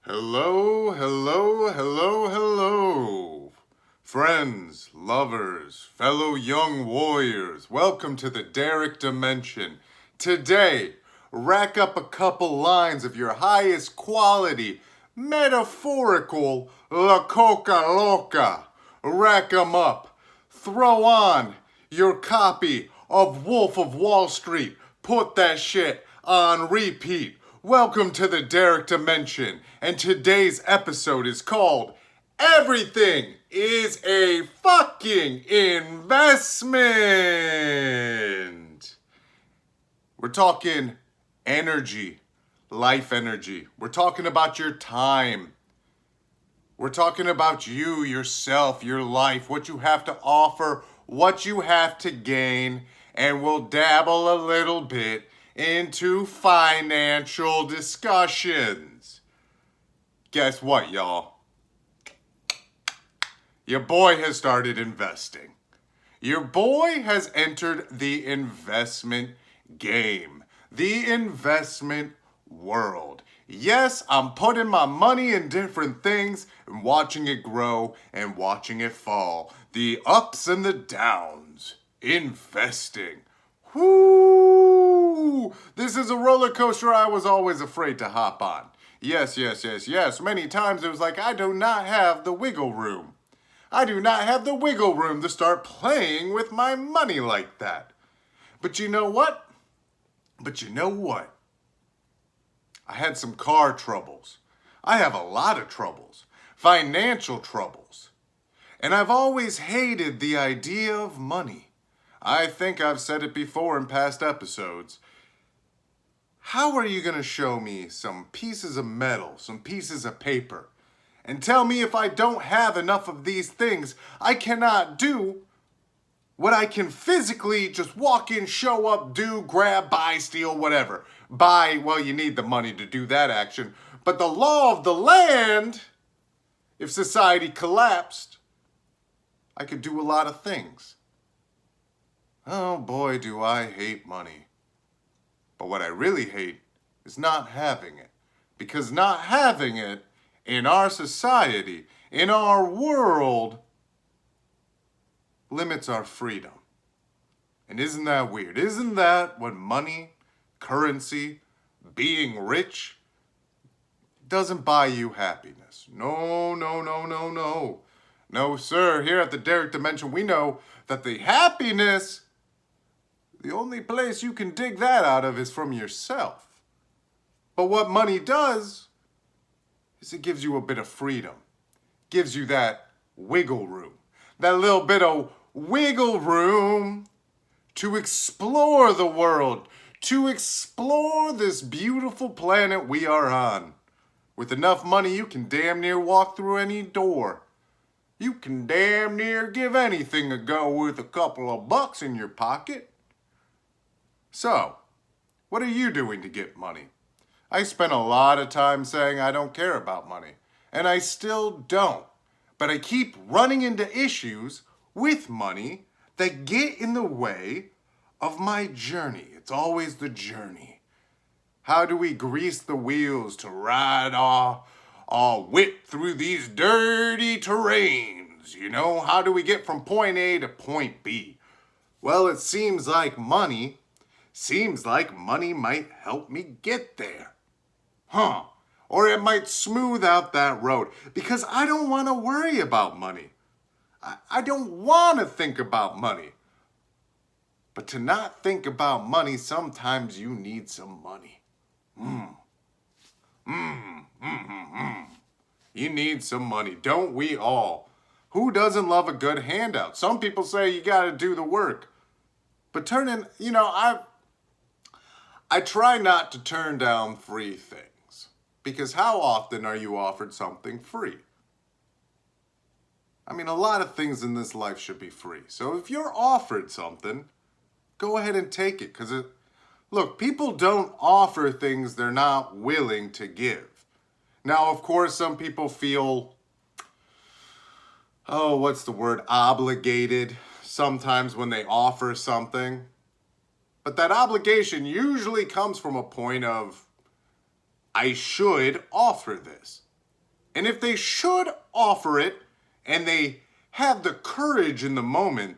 Hello, hello, hello, hello. Friends, lovers, fellow young warriors, welcome to the Derrick Dimension. Today, rack up a couple lines of your highest quality, metaphorical La Coca Loca. Rack 'em up. Throw on your copy of Wolf of Wall Street. Put that shit on repeat. Welcome to the Derrick Dimension, and today's episode is called Everything is a Fucking Investment. We're talking energy, life energy. We're talking about your time. We're talking about you, yourself, your life, what you have to offer, what you have to gain, and we'll dabble a little bit into financial discussions. Guess what, y'all? Your boy has started investing. Your boy has entered the investment game, the investment world. Yes, I'm putting my money in different things and watching it grow and watching it fall. The ups and the downs. Investing. Whoo! This is a roller coaster I was always afraid to hop on. Yes. Many times it was like, I do not have the wiggle room. I do not have the wiggle room to start playing with my money like that. But you know what? I had some car troubles. I have a lot of troubles. Financial troubles. And I've always hated the idea of money. I think I've said it before in past episodes. How are you going to show me some pieces of metal, some pieces of paper, and tell me if I don't have enough of these things, I cannot do what I can physically just walk in, show up, do, grab, buy, steal, whatever. Buy, well, you need the money to do that action. But the law of the land, if society collapsed, I could do a lot of things. Oh boy, do I hate money. But what I really hate is not having it. Because not having it in our society, in our world, limits our freedom. And isn't that weird? Isn't that what money, currency, being rich doesn't buy you happiness? No. No, sir. Here at the Derrick Dimension, we know that the happiness, the only place you can dig that out of is from yourself. But what money does is it gives you a bit of freedom. Gives you that wiggle room. That little bit of wiggle room to explore the world. To explore this beautiful planet we are on. With enough money, you can damn near walk through any door. You can damn near give anything a go with a couple of bucks in your pocket. So, what are you doing to get money? I spent a lot of time saying I don't care about money, and I still don't. But I keep running into issues with money that get in the way of my journey. It's always the journey. How do we grease the wheels to ride our whip through these dirty terrains? You know, how do we get from point A to point B? Well, it seems like money might help me get there. Or it might smooth out that road because I don't want to worry about money. I don't want to think about money. But to not think about money, sometimes you need some money. You need some money, don't we all? Who doesn't love a good handout? Some people say you got to do the work. But I try not to turn down free things. Because how often are you offered something free? I mean, a lot of things in this life should be free. So if you're offered something, go ahead and take it. Because look, people don't offer things they're not willing to give. Now, of course, some people feel, obligated sometimes when they offer something. But that obligation usually comes from a point of, I should offer this. And if they should offer it and they have the courage in the moment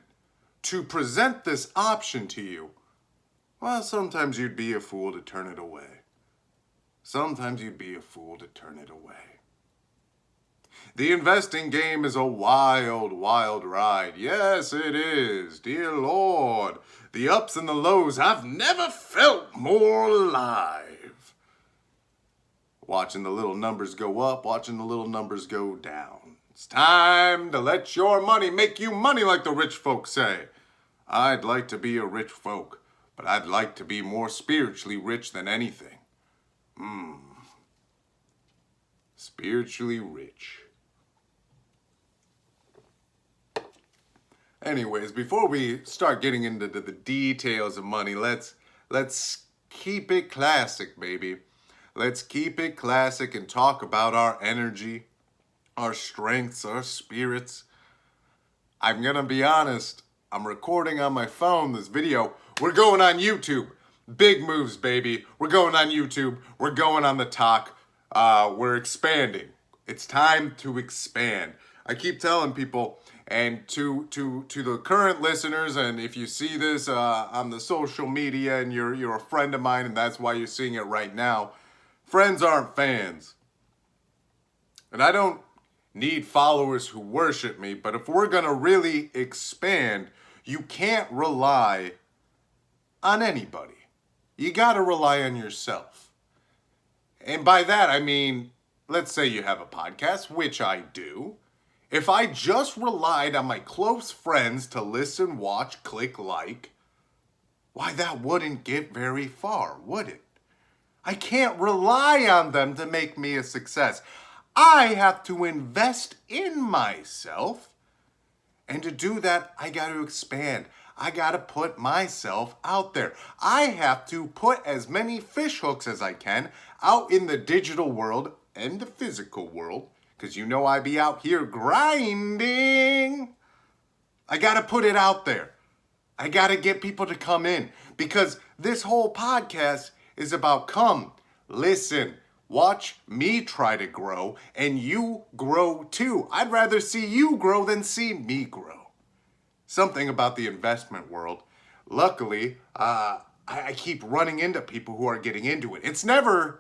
to present this option to you, well, sometimes you'd be a fool to turn it away. Sometimes you'd be a fool to turn it away. The investing game is a wild, wild ride. Yes, it is. Dear Lord, the ups and the lows, I've never felt more alive. Watching the little numbers go up, watching the little numbers go down. It's time to let your money make you money, like the rich folks say. I'd like to be a rich folk, but I'd like to be more spiritually rich than anything. Spiritually rich. Anyways, before we start getting into the details of money, let's keep it classic, baby. Let's keep it classic and talk about our energy, our strengths, our spirits. I'm gonna be honest, I'm recording on my phone this video. We're going on YouTube. Big moves, baby. We're going on YouTube. We're going on the talk. We're expanding. It's time to expand. I keep telling people, and to the current listeners, and if you see this on the social media and you're a friend of mine and that's why you're seeing it right now, friends aren't fans. And I don't need followers who worship me, but if we're gonna really expand, you can't rely on anybody. You gotta rely on yourself. And by that, I mean, let's say you have a podcast, which I do. If I just relied on my close friends to listen, watch, click, like, why, that wouldn't get very far, would it? I can't rely on them to make me a success. I have to invest in myself. And to do that, I got to expand. I got to put myself out there. I have to put as many fish hooks as I can out in the digital world and the physical world, because you know I be out here grinding. I got to put it out there. I got to get people to come in, because this whole podcast is about come, listen, watch me try to grow, and you grow too. I'd rather see you grow than see me grow. Something about the investment world. Luckily, I keep running into people who are getting into it. It's never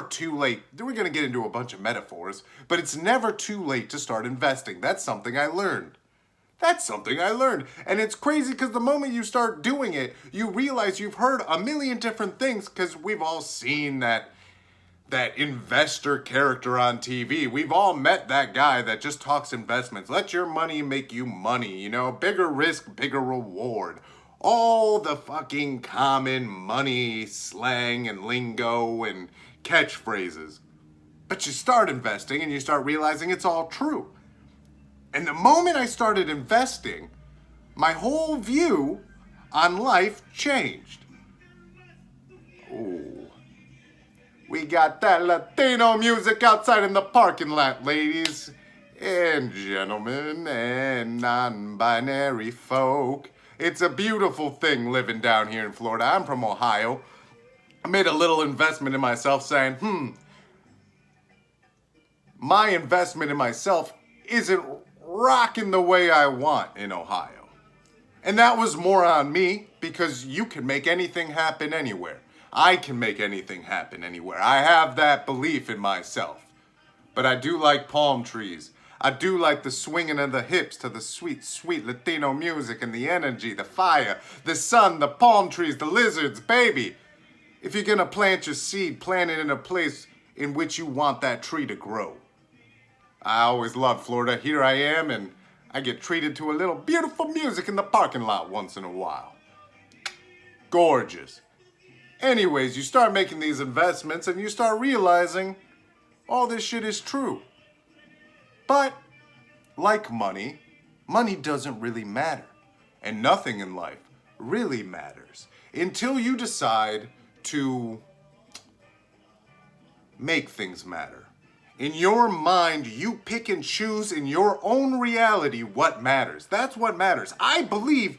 too late. We're going to get into a bunch of metaphors, but it's never too late to start investing. That's something I learned. And it's crazy because the moment you start doing it, you realize you've heard a million different things, because we've all seen that investor character on TV. We've all met that guy that just talks investments. Let your money make you money, you know, bigger risk, bigger reward. All the fucking common money slang and lingo and catchphrases. But you start investing and you start realizing it's all true. And the moment I started investing, my whole view on life changed. Ooh. We got that Latino music outside in the parking lot, ladies and gentlemen and non-binary folk. It's a beautiful thing living down here in Florida. I'm from Ohio. I made a little investment in myself saying, my investment in myself isn't rocking the way I want in Ohio. And that was more on me, because you can make anything happen anywhere. I can make anything happen anywhere. I have that belief in myself. But I do like palm trees. I do like the swinging of the hips to the sweet, sweet Latino music and the energy, the fire, the sun, the palm trees, the lizards, baby. If you're gonna plant your seed, plant it in a place in which you want that tree to grow. I always loved Florida. Here I am, and I get treated to a little beautiful music in the parking lot once in a while. Gorgeous. Anyways, you start making these investments and you start realizing all this shit is true. But, like money, money doesn't really matter. And nothing in life really matters until you decide to make things matter. In your mind, you pick and choose in your own reality what matters. That's what matters. I believe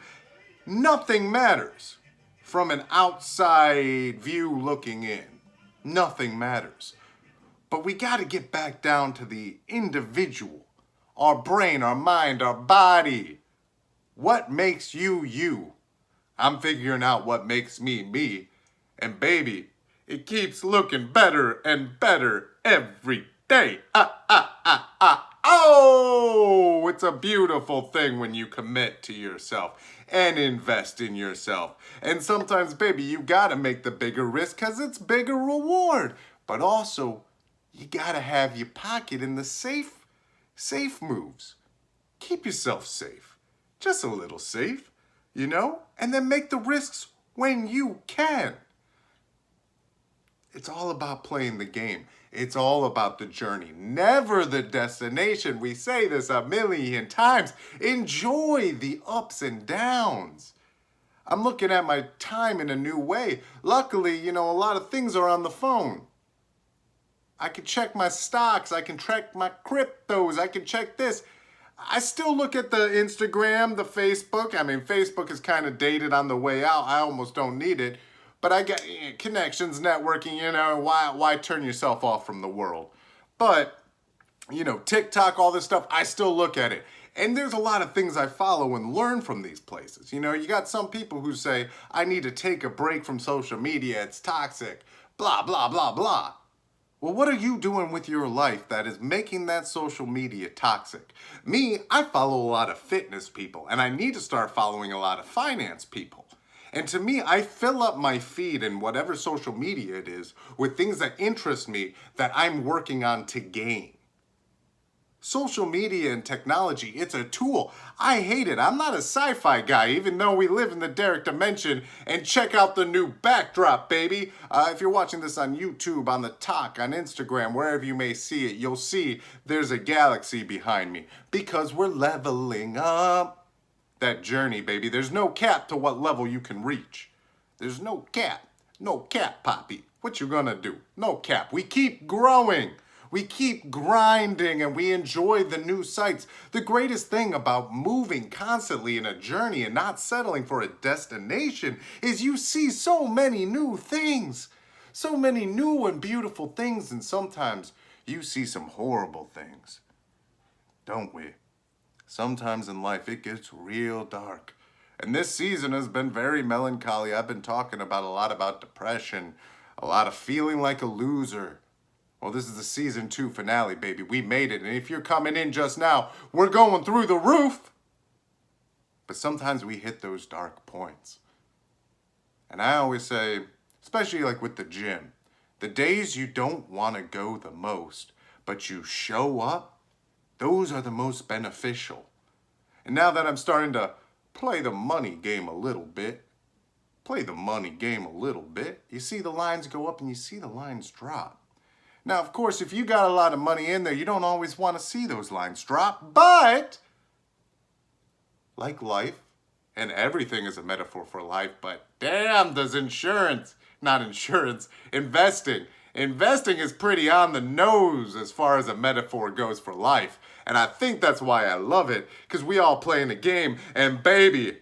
nothing matters. From an outside view looking in, nothing matters. But we got to get back down to the individual, our brain, our mind, our body. What makes you you? I'm figuring out what makes me me. And baby, it keeps looking better and better every day. Oh, it's a beautiful thing when you commit to yourself and invest in yourself. And sometimes, baby, you gotta make the bigger risk because it's bigger reward. But also, you gotta have your pocket in the safe moves. Keep yourself safe. Just a little safe, you know? And then make the risks when you can. It's all about playing the game. It's all about the journey, never the destination. We say this a million times. Enjoy the ups and downs. I'm looking at my time in a new way. Luckily, a lot of things are on the phone. I can check my stocks. I can check my cryptos. I can check this. I still look at the Instagram, the Facebook. I mean, Facebook is kind of dated on the way out. I almost don't need it. But I get connections, networking, why turn yourself off from the world? But, TikTok, all this stuff, I still look at it. And there's a lot of things I follow and learn from these places. You got some people who say, I need to take a break from social media. It's toxic. Blah, blah, blah, blah. Well, what are you doing with your life that is making that social media toxic? Me, I follow a lot of fitness people, and I need to start following a lot of finance people. And to me, I fill up my feed in whatever social media it is with things that interest me that I'm working on to gain. Social media and technology, it's a tool. I hate it. I'm not a sci-fi guy, even though we live in the Derrick Dimension. And check out the new backdrop, baby. If you're watching this on YouTube, on the talk, on Instagram, wherever you may see it, you'll see there's a galaxy behind me. Because we're leveling up that journey, baby. There's no cap to what level you can reach. There's no cap. No cap, Poppy. What you gonna do? No cap. We keep growing. We keep grinding and we enjoy the new sights. The greatest thing about moving constantly in a journey and not settling for a destination is you see so many new things. So many new and beautiful things, and sometimes you see some horrible things. Don't we? Sometimes in life it gets real dark. And this season has been very melancholy. I've been talking a lot about depression, a lot of feeling like a loser. Well, this is the season 2 finale, baby. We made it. And if you're coming in just now, we're going through the roof. But sometimes we hit those dark points. And I always say, especially like with the gym, the days you don't want to go the most, but you show up, those are the most beneficial. And now that I'm starting to play the money game a little bit, you see the lines go up and you see the lines drop. Now, of course, if you got a lot of money in there, you don't always want to see those lines drop, but like life, and everything is a metaphor for life, but damn, does investing. Investing is pretty on the nose as far as a metaphor goes for life. And I think that's why I love it, because we all playing a game, and baby,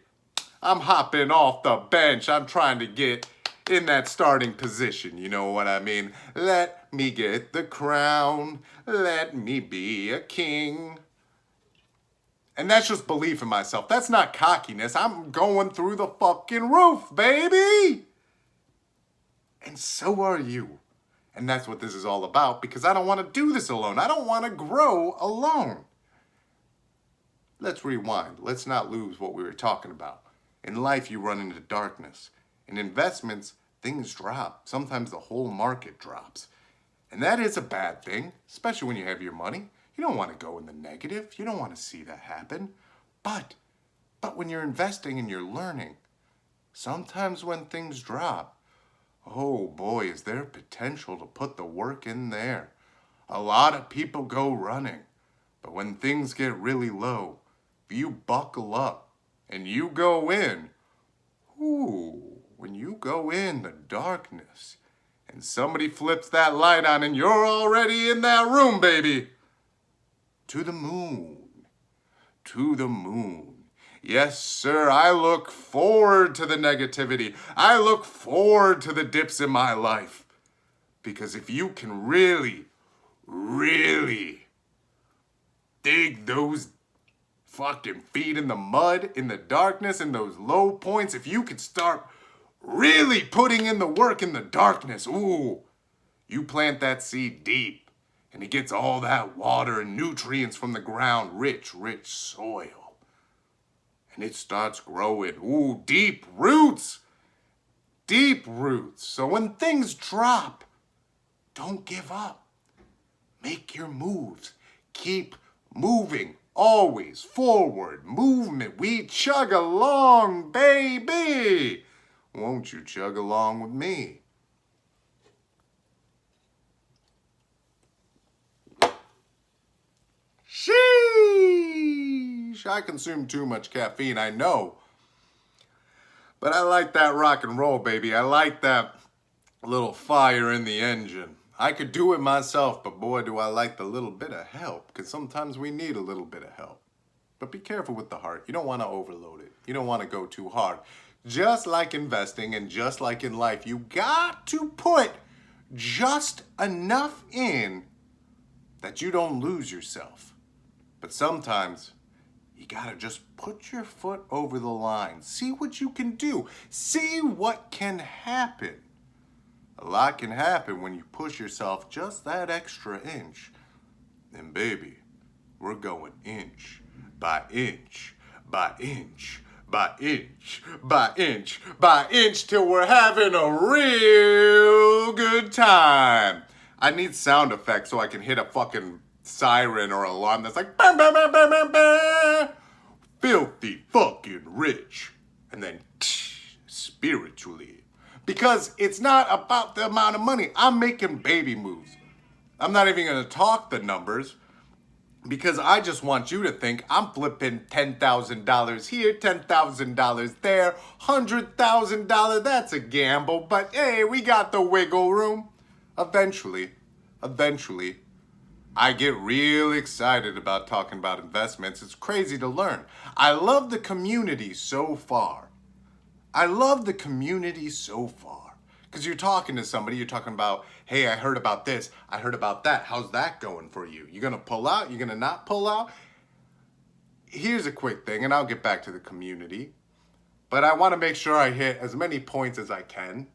I'm hopping off the bench. I'm trying to get in that starting position, you know what I mean? Let me get the crown. Let me be a king. And that's just belief in myself. That's not cockiness. I'm going through the fucking roof, baby. And so are you. And that's what this is all about, because I don't want to do this alone. I don't want to grow alone. Let's rewind. Let's not lose what we were talking about. In life, you run into darkness. In investments, things drop. Sometimes the whole market drops. And that is a bad thing, especially when you have your money. You don't want to go in the negative. You don't want to see that happen. But when you're investing and you're learning, sometimes when things drop, oh boy, is there potential to put the work in there. A lot of people go running. But when things get really low, if you buckle up and you go in, when you go in the darkness and somebody flips that light on and you're already in that room, baby, to the moon, Yes, sir, I look forward to the negativity. I look forward to the dips in my life. Because if you can really really dig those fucking feet in the mud, in the darkness, in those low points, if you could start really putting in the work in the darkness, ooh, you plant that seed deep and it gets all that water and nutrients from the ground, rich soil. And it starts growing, ooh, deep roots. So when things drop, don't give up. Make your moves. Keep moving. Always forward movement. We chug along, baby. Won't you chug along with me? Sheesh. I consume too much caffeine, I know. But I like that rock and roll, baby. I like that little fire in the engine. I could do it myself, but boy, do I like the little bit of help, because sometimes we need a little bit of help. But be careful with the heart. You don't want to overload it. You don't want to go too hard. Just like investing and just like in life, you got to put just enough in that you don't lose yourself. But sometimes you gotta just put your foot over the line. See what you can do. See what can happen. A lot can happen when you push yourself just that extra inch. And baby, we're going inch by inch by inch by inch by inch by inch till we're having a real good time. I need sound effects so I can hit a fucking siren or alarm that's like bam bam bam bam bam bam. Filthy fucking rich. And then spiritually. Because it's not about the amount of money. I'm making baby moves. I'm not even going to talk the numbers because I just want you to think I'm flipping $10,000 here, $10,000 there, $100,000. That's a gamble, but hey, we got the wiggle room. Eventually, I get real excited about talking about investments. It's crazy to learn. I love the community so far. Because you're talking to somebody, you're talking about, hey, I heard about this, I heard about that. How's that going for you? You gonna pull out? You gonna not pull out? Here's a quick thing, and I'll get back to the community. But I want to make sure I hit as many points as I can.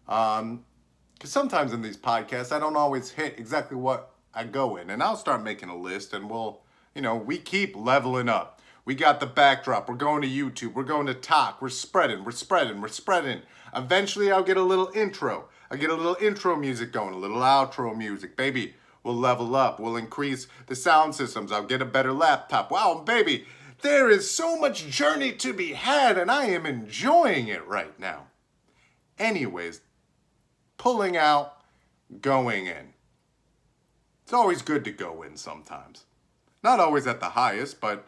Because sometimes in these podcasts, I don't always hit exactly what I go in. And I'll start making a list, and we keep leveling up. We got the backdrop. We're going to YouTube. We're going to talk. We're spreading. Eventually, I'll get a little intro. I'll get a little intro music going, a little outro music. Baby, we'll level up. We'll increase the sound systems. I'll get a better laptop. Wow, baby, there is so much journey to be had, and I am enjoying it right now. Anyways, pulling out, going in. It's always good to go in sometimes. Not always at the highest, but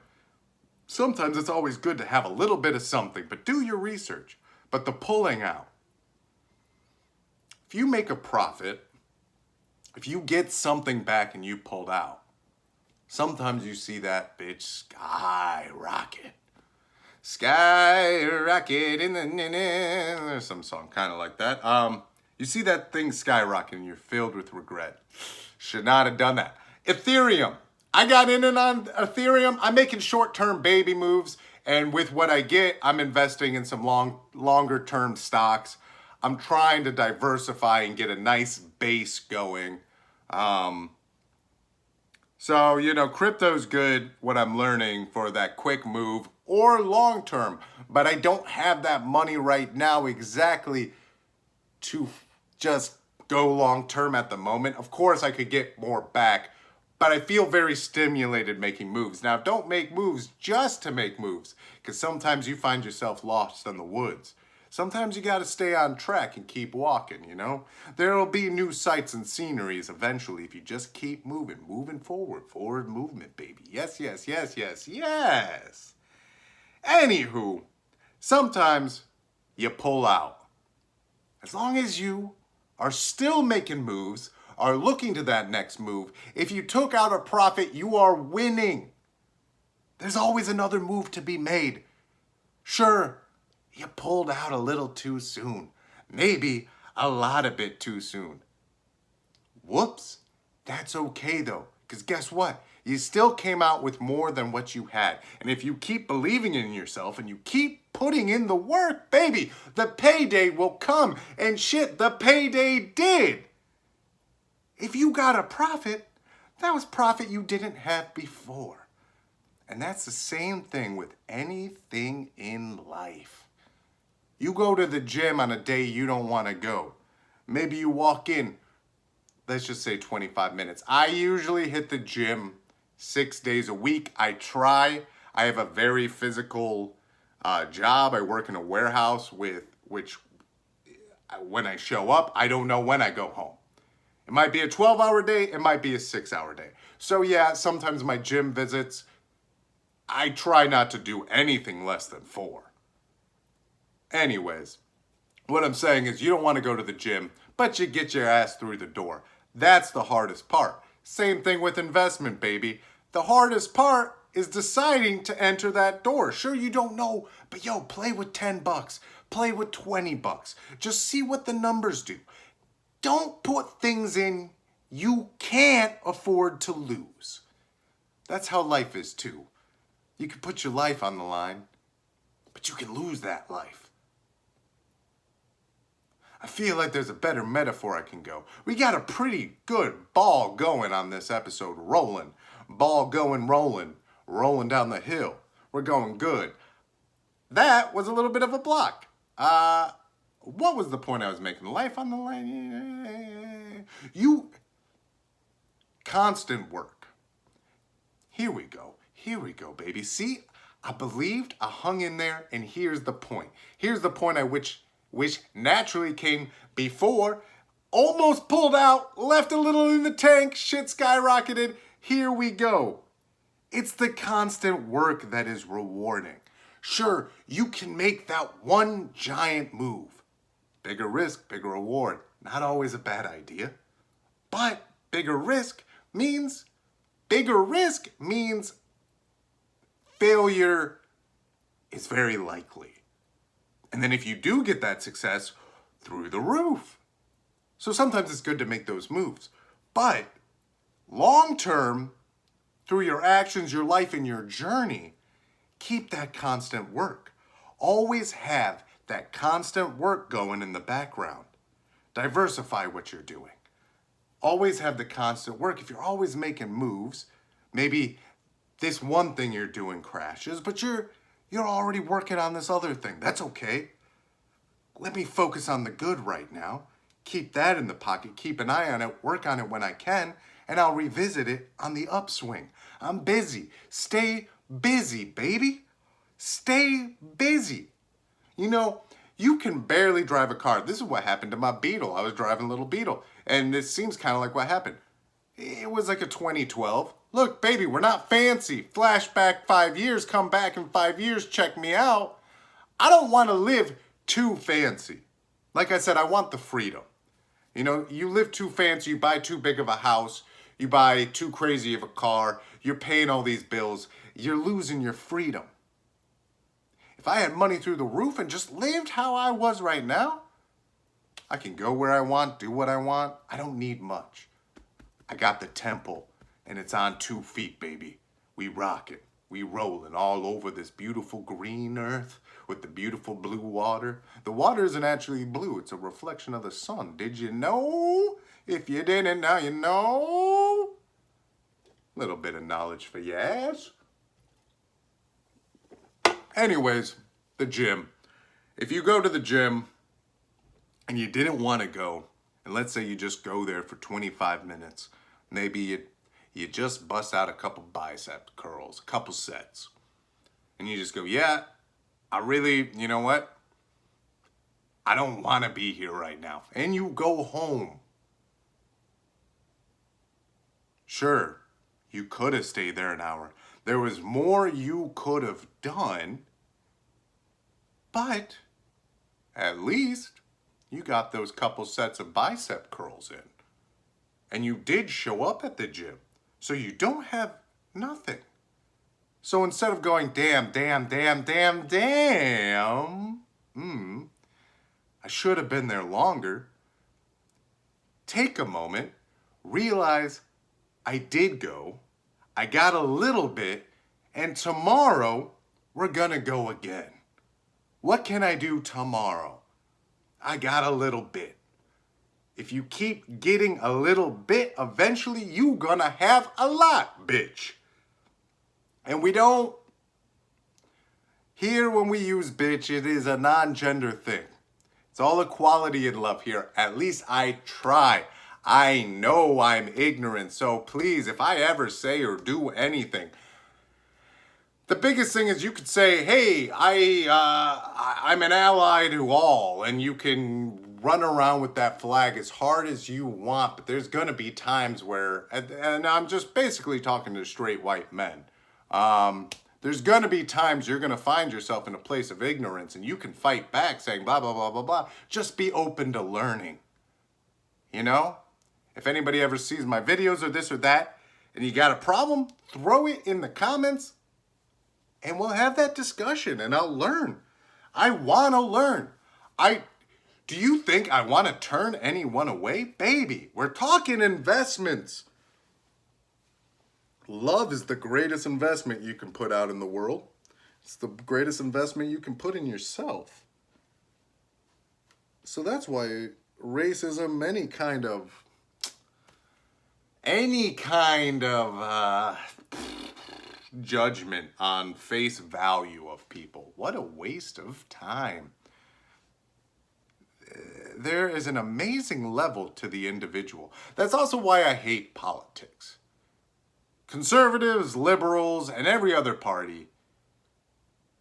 sometimes it's always good to have a little bit of something, but do your research. But the pulling out. If you make a profit, if you get something back and you pulled out, sometimes you see that bitch skyrocket. Skyrocket in the... There's some song kind of like that. You see that thing skyrocket and you're filled with regret. Should not have done that. Ethereum. I got in and on Ethereum. I'm making short-term baby moves, and with what I get, I'm investing in some longer-term stocks. I'm trying to diversify and get a nice base going. So, crypto's good, what I'm learning for that quick move or long-term, but I don't have that money right now exactly to just go long-term at the moment. Of course, I could get more back, but I feel very stimulated making moves. Now, don't make moves just to make moves, because sometimes you find yourself lost in the woods. Sometimes you got to stay on track and keep walking, There'll be new sights and sceneries eventually if you just keep moving forward. Forward movement, baby. Yes. Anywho, sometimes you pull out. As long as you are still making moves, are looking to that next move, if you took out a profit, you are winning. There's always another move to be made. Sure, you pulled out a little too soon. Maybe a lot of bit too soon. Whoops, That's okay though, because guess what? You still came out with more than what you had. And if you keep believing in yourself and you keep putting in the work, baby, the payday will come. And shit, the payday did. If you got a profit, that was profit you didn't have before. And that's the same thing with anything in life. You go to the gym on a day you don't want to go. Maybe you walk in, let's just say 25 minutes. I usually hit the gym 6 days a week. I try. I have a very physical job. I work in a warehouse which when I show up, I don't know when I go home. It might be a 12-hour day. It might be a 6-hour day. So yeah, sometimes my gym visits, I try not to do anything less than 4. Anyways, what I'm saying is you don't want to go to the gym, but you get your ass through the door. That's the hardest part. Same thing with investment, baby. The hardest part is deciding to enter that door. Sure, you don't know, but yo, play with $10. Play with $20. Just see what the numbers do. Don't put things in you can't afford to lose. That's how life is too. You can put your life on the line, but you can lose that life. I feel like there's a better metaphor I can go. We got a pretty good ball going on this episode, rolling. Ball going, rolling down the hill. We're going good. That was a little bit of a block. What was the point I was making? Life on the line? Constant work. Here we go, baby. See, I believed, I hung in there, and here's the point. Here's the point I which naturally came before, almost pulled out, left a little in the tank, shit skyrocketed. Here we go. It's the constant work that is rewarding. Sure, you can make that one giant move. Bigger risk, bigger reward. Not always a bad idea. But bigger risk means failure is very likely. And then if you do get that success, through the roof. So sometimes it's good to make those moves. But long term, through your actions, your life, and your journey, keep that constant work. Always have that constant work going in the background. Diversify what you're doing. Always have the constant work. If you're always making moves, maybe this one thing you're doing crashes, but you're already working on this other thing. That's okay. Let me focus on the good right now. Keep that in the pocket. Keep an eye on it. Work on it when I can. And I'll revisit it on the upswing. I'm busy. Stay busy, baby. Stay busy. You know, you can barely drive a car. This is what happened to my Beetle. I was driving a little Beetle. And this seems kind of like what happened. It was like a 2012. Look, baby, we're not fancy. Flashback 5 years. Come back in 5 years. Check me out. I don't want to live too fancy. Like I said, I want the freedom. You know, you live too fancy, you buy too big of a house, you buy too crazy of a car, you're paying all these bills, you're losing your freedom. If I had money through the roof and just lived how I was right now, I can go where I want, do what I want. I don't need much. I got the temple, and it's on 2 feet, baby. We rockin', we rollin' all over this beautiful green earth with the beautiful blue water. The water isn't actually blue, it's a reflection of the sun. Did you know? If you didn't, now you know. Little bit of knowledge for your ass. Anyways, the gym. If you go to the gym and you didn't want to go, and let's say you just go there for 25 minutes, maybe you just bust out a couple bicep curls, a couple sets, and you just go, yeah, I really, you know what? I don't want to be here right now. And you go home. Sure, you could have stayed there an hour. There was more you could have done, but at least you got those couple sets of bicep curls in. And you did show up at the gym. So you don't have nothing. So instead of going, damn, I should have been there longer, take a moment, realize I did go. I got a little bit. And tomorrow, we're gonna go again. What can I do tomorrow? I got a little bit. If you keep getting a little bit, eventually you gonna have a lot, bitch. And we don't, here when we use bitch, it is a non-gender thing. It's all equality in love here. At least I try. I know I'm ignorant, so please, if I ever say or do anything, the biggest thing is you could say, hey, I'm an ally to all, and you can run around with that flag as hard as you want, but there's going to be times where, and I'm just basically talking to straight white men, there's going to be times you're going to find yourself in a place of ignorance, and you can fight back saying blah, blah, blah, blah, blah. Just be open to learning, you know? If anybody ever sees my videos or this or that, and you got a problem, throw it in the comments, and we'll have that discussion, and I'll learn. I want to learn. Do you think I want to turn anyone away? Baby, we're talking investments. Love is the greatest investment you can put out in the world. It's the greatest investment you can put in yourself. So that's why racism, any kind of judgment on face value of people. What a waste of time. There is an amazing level to the individual. That's also why I hate politics. Conservatives, liberals, and every other party,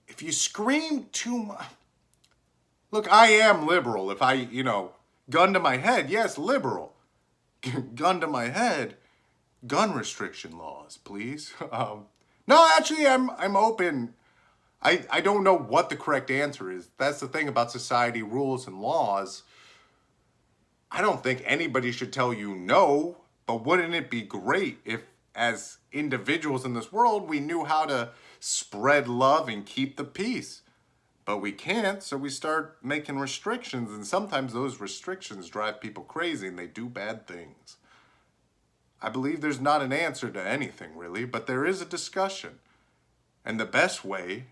if you scream too much... Look, I am liberal. If I, gun to my head, yes, liberal. Gun to my head, gun restriction laws, please. No, actually, I'm open. I don't know what the correct answer is. That's the thing about society, rules, and laws. I don't think anybody should tell you no, but wouldn't it be great if, as individuals in this world, we knew how to spread love and keep the peace? But we can't, so we start making restrictions, and sometimes those restrictions drive people crazy and they do bad things. I believe there's not an answer to anything, really, but there is a discussion. And the best way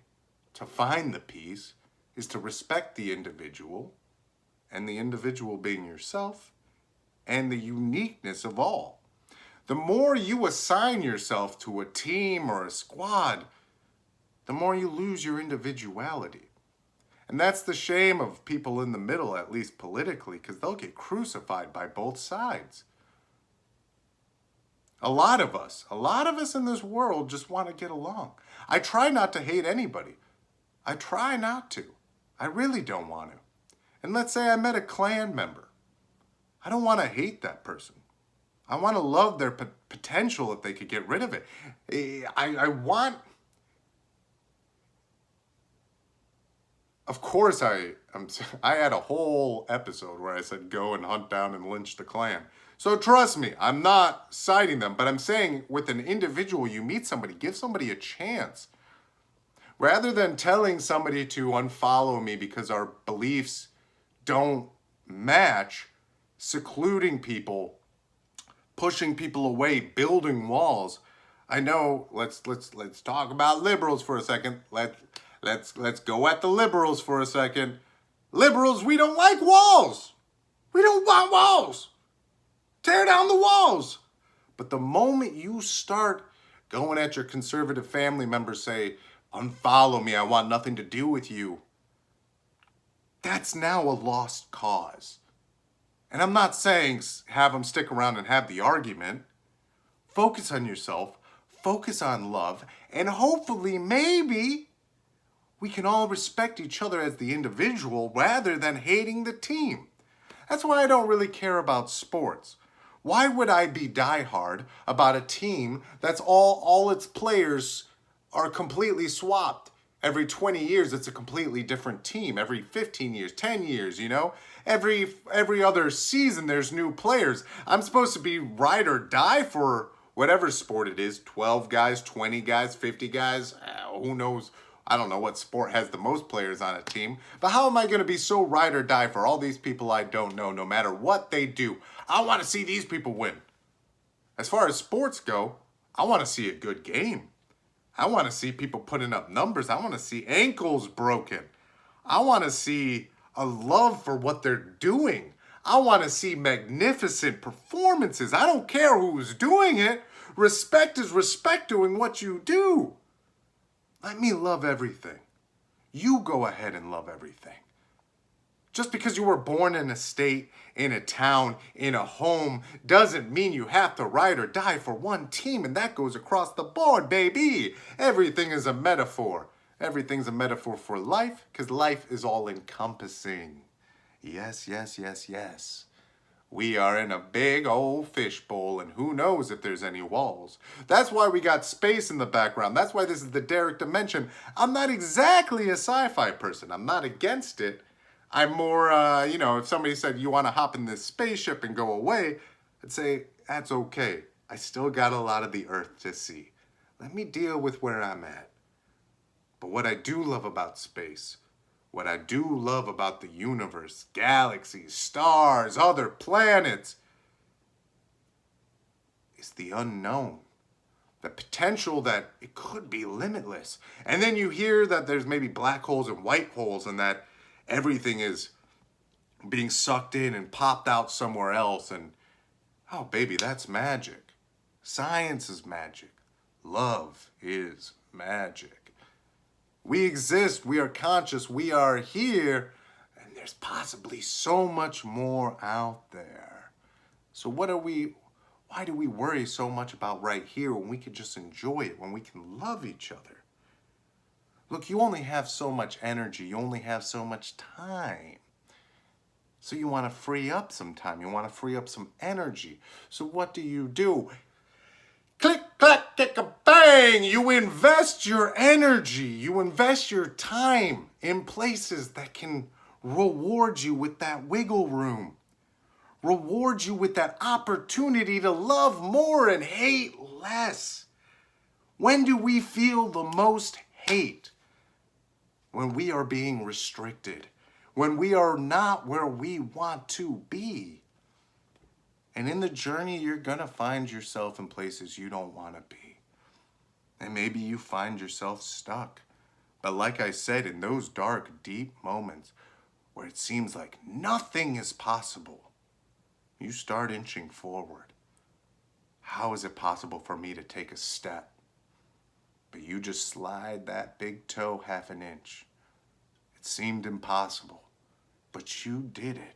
to find the peace is to respect the individual, and the individual being yourself, and the uniqueness of all. The more you assign yourself to a team or a squad, the more you lose your individuality. And that's the shame of people in the middle, at least politically, because they'll get crucified by both sides. A lot of us in this world just want to get along. I try not to hate anybody. I try not to. I really don't want to. And let's say I met a Klan member. I don't want to hate that person. I want to love their potential if they could get rid of it. Of course, I had a whole episode where I said go and hunt down and lynch the Klan. So trust me, I'm not citing them, but I'm saying with an individual, you meet somebody, give somebody a chance. Rather than telling somebody to unfollow me because our beliefs don't match, secluding people, pushing people away, building walls. I know, let's talk about liberals for a second. Let's go at the liberals for a second. Liberals, we don't like walls. We don't want walls. Tear down the walls. But the moment you start going at your conservative family members, say, unfollow me, I want nothing to do with you, that's now a lost cause. And I'm not saying have them stick around and have the argument. Focus on yourself, focus on love, and hopefully, maybe, we can all respect each other as the individual rather than hating the team. That's why I don't really care about sports. Why would I be diehard about a team that's all its players are completely swapped? Every 20 years, it's a completely different team. Every 15 years, 10 years, Every other season, there's new players. I'm supposed to be ride or die for whatever sport it is. 12 guys, 20 guys, 50 guys. Who knows? I don't know what sport has the most players on a team. But how am I going to be so ride or die for all these people I don't know, no matter what they do? I want to see these people win. As far as sports go, I want to see a good game. I want to see people putting up numbers. I want to see ankles broken. I want to see a love for what they're doing. I want to see magnificent performances. I don't care who's doing it. Respect is respect doing what you do. Let me love everything. You go ahead and love everything. Just because you were born in a state, in a town, in a home, doesn't mean you have to ride or die for one team, and that goes across the board, baby. Everything is a metaphor. Everything's a metaphor for life, because life is all encompassing. Yes, yes, yes, yes. We are in a big old fishbowl, and who knows if there's any walls. That's why we got space in the background. That's why this is the Derrick Dimension. I'm not exactly a sci-fi person. I'm not against it. I'm more, if somebody said, you want to hop in this spaceship and go away, I'd say, that's okay. I still got a lot of the Earth to see. Let me deal with where I'm at. But what I do love about space, what I do love about the universe, galaxies, stars, other planets, is the unknown. The potential that it could be limitless. And then you hear that there's maybe black holes and white holes and that everything is being sucked in and popped out somewhere else. And, oh, baby, that's magic. Science is magic. Love is magic. We exist. We are conscious. We are here. And there's possibly so much more out there. So why do we worry so much about right here when we can just enjoy it, when we can love each other? Look, you only have so much energy. You only have so much time. So you want to free up some time. You want to free up some energy. So what do? Click, clack, kick, a bang. You invest your energy. You invest your time in places that can reward you with that wiggle room. Reward you with that opportunity to love more and hate less. When do we feel the most hate? When we are being restricted, when we are not where we want to be. And in the journey, you're gonna find yourself in places you don't wanna be. And maybe you find yourself stuck. But like I said, in those dark, deep moments where it seems like nothing is possible, you start inching forward. How is it possible for me to take a step? But you just slide that big toe half an inch. It seemed impossible, but you did it.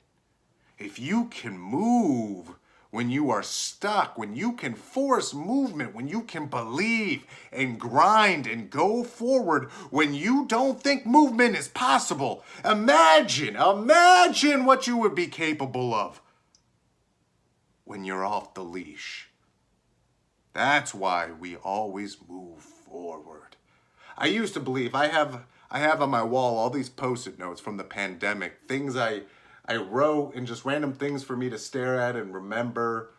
If you can move when you are stuck, when you can force movement, when you can believe and grind and go forward, when you don't think movement is possible, imagine what you would be capable of when you're off the leash. That's why we always move forward. I used to believe, I have on my wall all these Post-it notes from the pandemic, things I wrote and just random things for me to stare at and remember,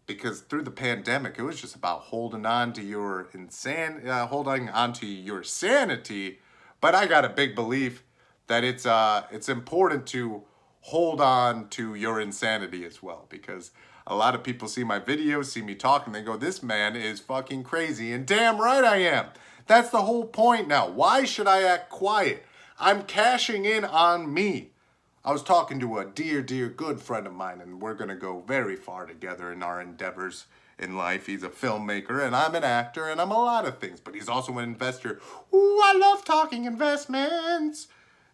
because through the pandemic, it was just about holding on to your sanity. But I got a big belief that it's important to hold on to your insanity as well, because a lot of people see my videos, see me talk, and they go, this man is fucking crazy. And damn right I am. That's the whole point now. Why should I act quiet? I'm cashing in on me. I was talking to a dear, dear good friend of mine, and we're going to go very far together in our endeavors in life. He's a filmmaker, and I'm an actor, and I'm a lot of things, but he's also an investor. Ooh, I love talking investments.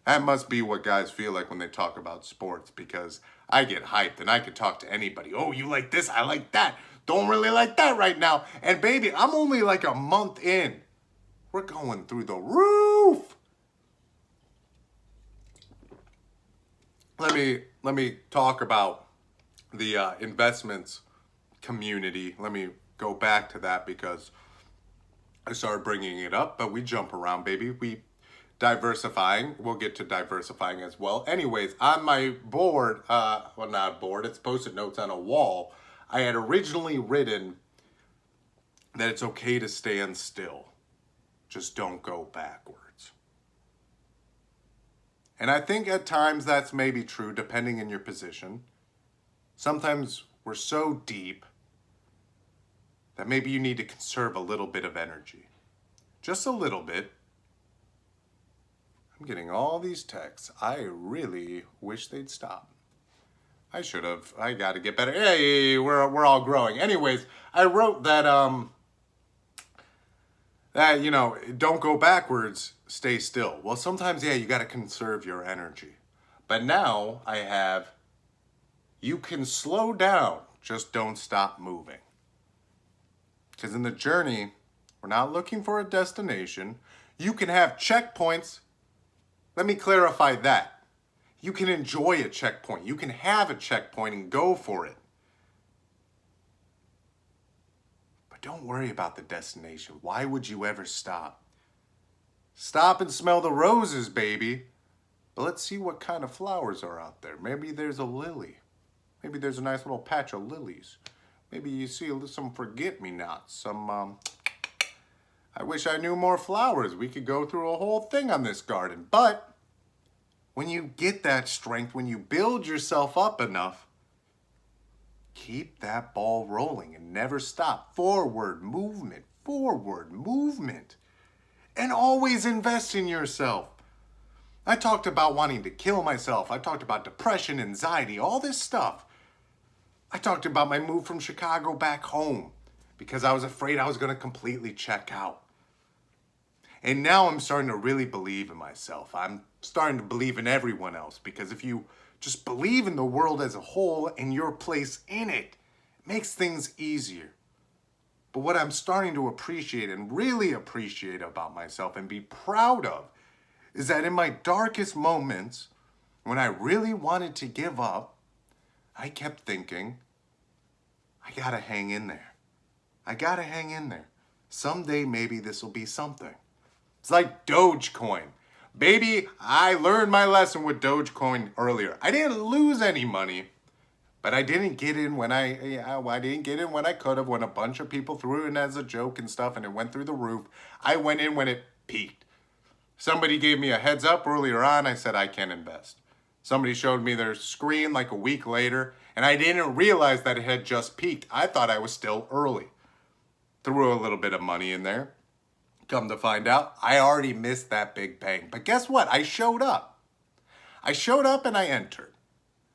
That must be what guys feel like when they talk about sports, because I get hyped and I can talk to anybody. Oh, you like this? I like that. Don't really like that right now. And baby, I'm only like a month in. We're going through the roof. Let me talk about the investments community. Let me go back to that because I started bringing it up, but we jump around, baby. We diversifying. We'll get to diversifying as well. Anyways, on my board, well, not board, it's Post-it notes on a wall, I had originally written that it's okay to stand still. Just don't go backwards. And I think at times that's maybe true, depending on your position. Sometimes we're so deep that maybe you need to conserve a little bit of energy. Just a little bit. I'm getting all these texts. I really wish they'd stop. I should have. I got to get better. Hey, we're all growing. Anyways, I wrote that don't go backwards, stay still. Well, sometimes you got to conserve your energy. But now I have, you can slow down, just don't stop moving. Because in the journey, we're not looking for a destination. You can have checkpoints. Let me clarify that. You can enjoy a checkpoint. You can have a checkpoint and go for it. But don't worry about the destination. Why would you ever stop? Stop and smell the roses, baby. But let's see what kind of flowers are out there. Maybe there's a lily. Maybe there's a nice little patch of lilies. Maybe you see some forget-me-nots. Some, I wish I knew more flowers. We could go through a whole thing on this garden. But when you get that strength, when you build yourself up enough, keep that ball rolling and never stop. Forward movement, and always invest in yourself. I talked about wanting to kill myself. I talked about depression, anxiety, all this stuff. I talked about my move from Chicago back home because I was afraid I was going to completely check out. And now I'm starting to really believe in myself. I'm starting to believe in everyone else, because if you just believe in the world as a whole and your place in it, it makes things easier. But what I'm starting to appreciate and really appreciate about myself and be proud of is that in my darkest moments, when I really wanted to give up, I kept thinking, I gotta hang in there. I gotta hang in there. Someday maybe this will be something. It's like Dogecoin. Baby, I learned my lesson with Dogecoin earlier. I didn't lose any money, but I didn't get in when I didn't get in when I could have, when a bunch of people threw it in as a joke and stuff and it went through the roof. I went in when it peaked. Somebody gave me a heads up earlier on. I said, I can't invest. Somebody showed me their screen like a week later, and I didn't realize that it had just peaked. I thought I was still early. Threw a little bit of money in there. Come to find out, I already missed that big bang. But guess what? I showed up. I showed up and I entered.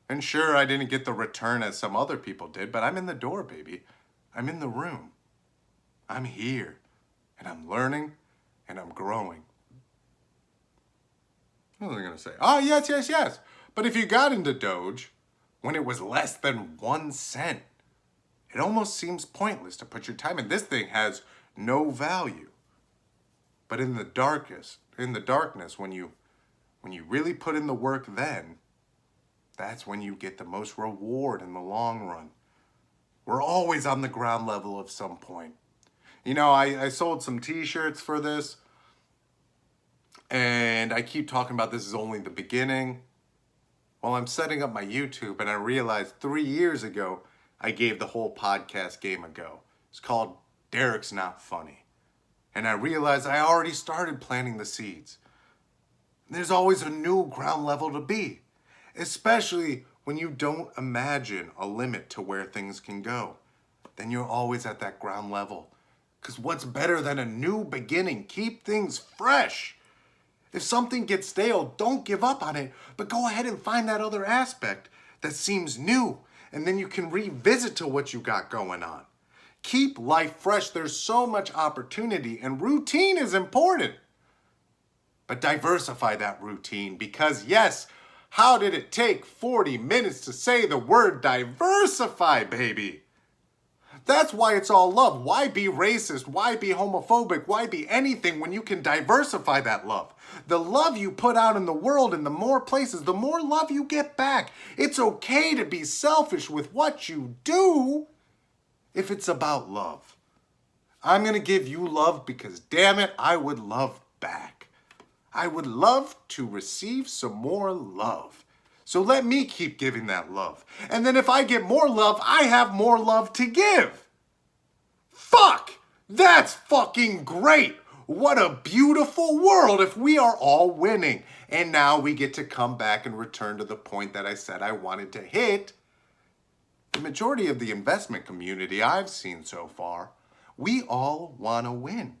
And sure, I didn't get the return as some other people did, but I'm in the door, baby. I'm in the room. I'm here. And I'm learning and I'm growing. What was I going to say? Oh, yes. But if you got into Doge when it was less than 1 cent, it almost seems pointless to put your time in. This thing has no value. But in the darkness, when you really put in the work, then that's when you get the most reward in the long run. We're always on the ground level of some point. You know, I sold some t-shirts for this, and I keep talking about this is only the beginning. Well, I'm setting up my YouTube, and I realized 3 years ago, I gave the whole podcast game a go. It's called Derrick's Not Funny. And I realized I already started planting the seeds. There's always a new ground level to be, especially when you don't imagine a limit to where things can go. Then you're always at that ground level. Because what's better than a new beginning? Keep things fresh. If something gets stale, don't give up on it, but go ahead and find that other aspect that seems new, and then you can revisit to what you got going on. Keep life fresh. There's so much opportunity, and routine is important. But diversify that routine, because yes, how did it take 40 minutes to say the word diversify, baby? That's why it's all love. Why be racist? Why be homophobic? Why be anything when you can diversify that love? The love you put out in the world, in the more places, the more love you get back. It's okay to be selfish with what you do if it's about love. I'm going to give you love because, damn it, I would love back. I would love to receive some more love. So let me keep giving that love. And then if I get more love, I have more love to give. Fuck! That's fucking great! What a beautiful world if we are all winning. And now we get to come back and return to the point that I said I wanted to hit. The majority of the investment community I've seen so far We all want to win.